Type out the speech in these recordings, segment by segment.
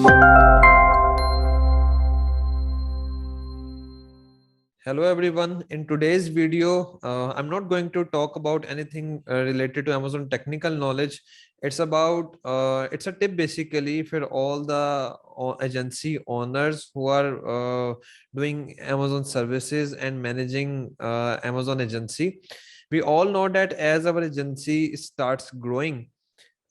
Hello everyone. In today's video, I'm not going to talk about anything related to Amazon technical knowledge. It's a tip basically for all the agency owners who are doing Amazon services and managing Amazon agency. We all know that as our agency starts growing,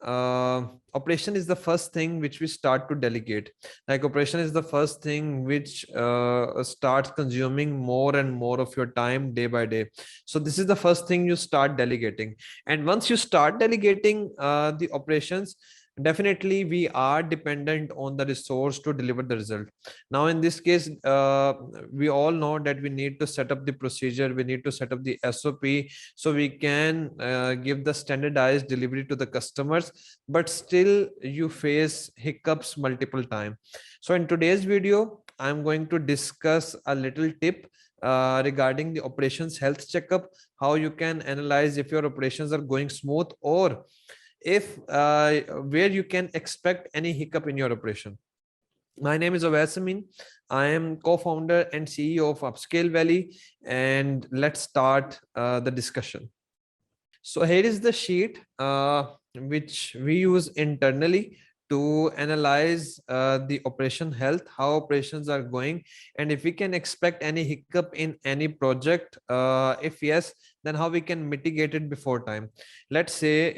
operation is the first thing which we start to delegate. Like operation is the first thing which starts consuming more and more of your time day by day. So this is the first thing you start delegating, and once you start delegating the operations, definitely we are dependent on the resource to deliver the result. Now in this case, we all know that we need to set up the procedure, we need to set up the SOP, so we can give the standardized delivery to the customers, but still you face hiccups multiple times. So in today's video, I'm going to discuss a little tip regarding the operations health checkup, how you can analyze if your operations are going smooth, or if where you can expect any hiccup in your operation. My name is Amin. I am co-founder and CEO of Upscale Valley, and let's start the discussion. So here is the sheet which we use internally to analyze the operation health, how operations are going, and if we can expect any hiccup in any project. If yes, then how we can mitigate it before time. Let's say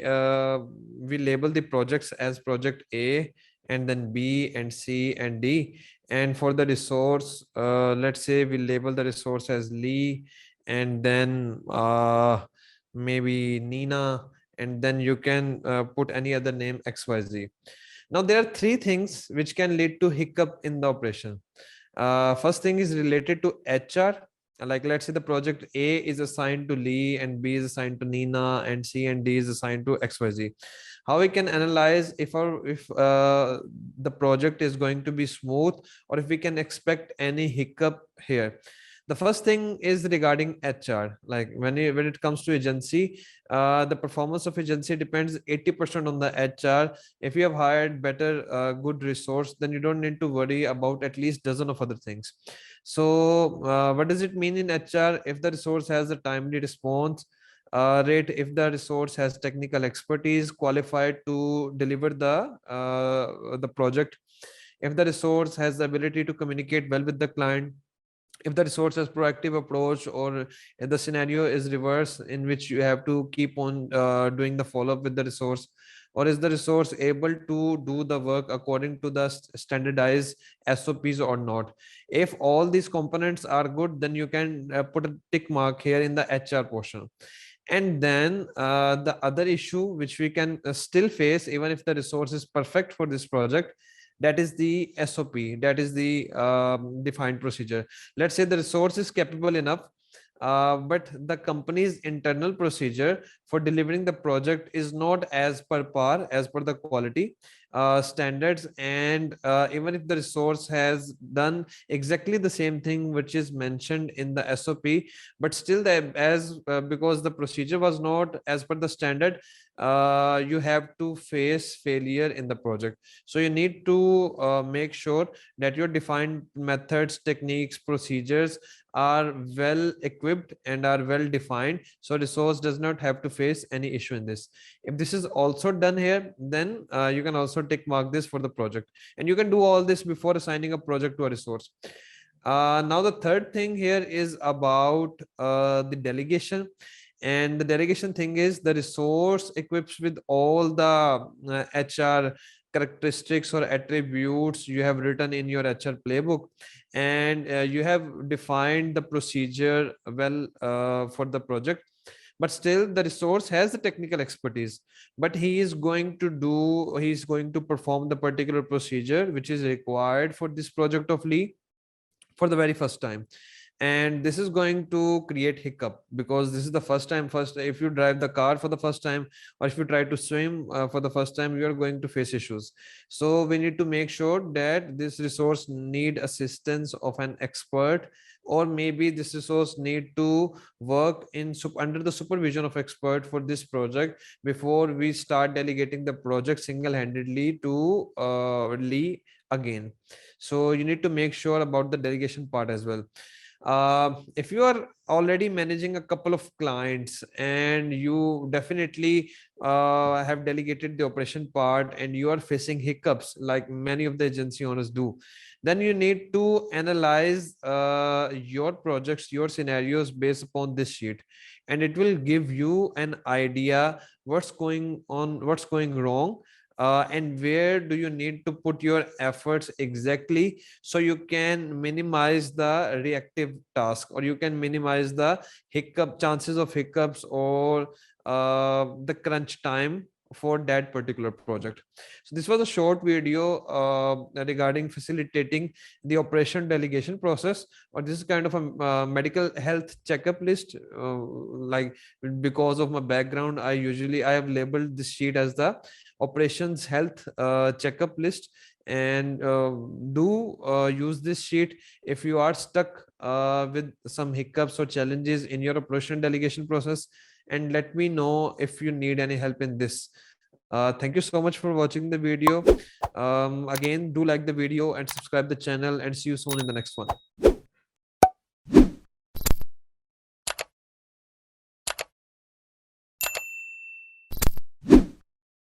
we label the projects as project A, and then B and C and D. And for the resource, let's say we label the resource as Lee, and then maybe Nina, and then you can put any other name XYZ. Now there are three things which can lead to hiccup in the operation. First thing is related to HR. Like let's say the project A is assigned to Lee, and B is assigned to Nina, and C and D is assigned to XYZ. How we can analyze if the project is going to be smooth, or if we can expect any hiccup here. The first thing is regarding HR. Like when it comes to agency, the performance of agency depends 80% on the HR. If you have hired better good resource, then you don't need to worry about at least dozen of other things. So what does it mean in HR? If the resource has a timely response rate, if the resource has technical expertise qualified to deliver the project, if the resource has the ability to communicate well with the client, if the resource has proactive approach, or if the scenario is reverse in which you have to keep on doing the follow-up with the resource, or is the resource able to do the work according to the standardized SOPs or not. If all these components are good, then you can put a tick mark here in the HR portion. And then the other issue which we can still face even if the resource is perfect for this project, that is the SOP, that is the defined procedure. Let's say the resource is capable enough, but the company's internal procedure for delivering the project is not as per par, as per the quality standards. And even if the resource has done exactly the same thing which is mentioned in the SOP, but still because the procedure was not as per the standard, you have to face failure in the project. So you need to make sure that your defined methods, techniques, procedures are well equipped and are well defined, so resource does not have to face any issue in this. If this is also done here, then you can also tick mark this for the project, and you can do all this before assigning a project to a resource. Now the third thing here is about the delegation. And the delegation thing is the resource equips with all the HR characteristics or attributes you have written in your HR playbook, and you have defined the procedure well for the project. But still the resource has the technical expertise, but he's going to perform the particular procedure which is required for this project of Lee for the very first time. and this is going to create hiccup, because this is the first if you drive the car for the first time, or if you try to swim for the first time, you are going to face issues. So we need to make sure that this resource need assistance of an expert, or maybe this resource need to work in under the supervision of expert for this project before we start delegating the project single-handedly to Lee again. So you need to make sure about the delegation part as well. If you are already managing a couple of clients and you definitely have delegated the operation part and you are facing hiccups like many of the agency owners do, then you need to analyze your projects, your scenarios based upon this sheet, and it will give you an idea what's going on, what's going wrong, and where do you need to put your efforts exactly, so you can minimize the reactive task, or you can minimize the chances of hiccups, or the crunch time for that particular project. So this was a short video regarding facilitating the operation delegation process, or this is kind of a medical health checkup list. Like, because of my background, I have labeled this sheet as the operations health checkup list, and do use this sheet if you are stuck with some hiccups or challenges in your operation delegation process, and let me know if you need any help in this. Thank you so much for watching the video. Again, do like the video and subscribe the channel, and see you soon in the next one.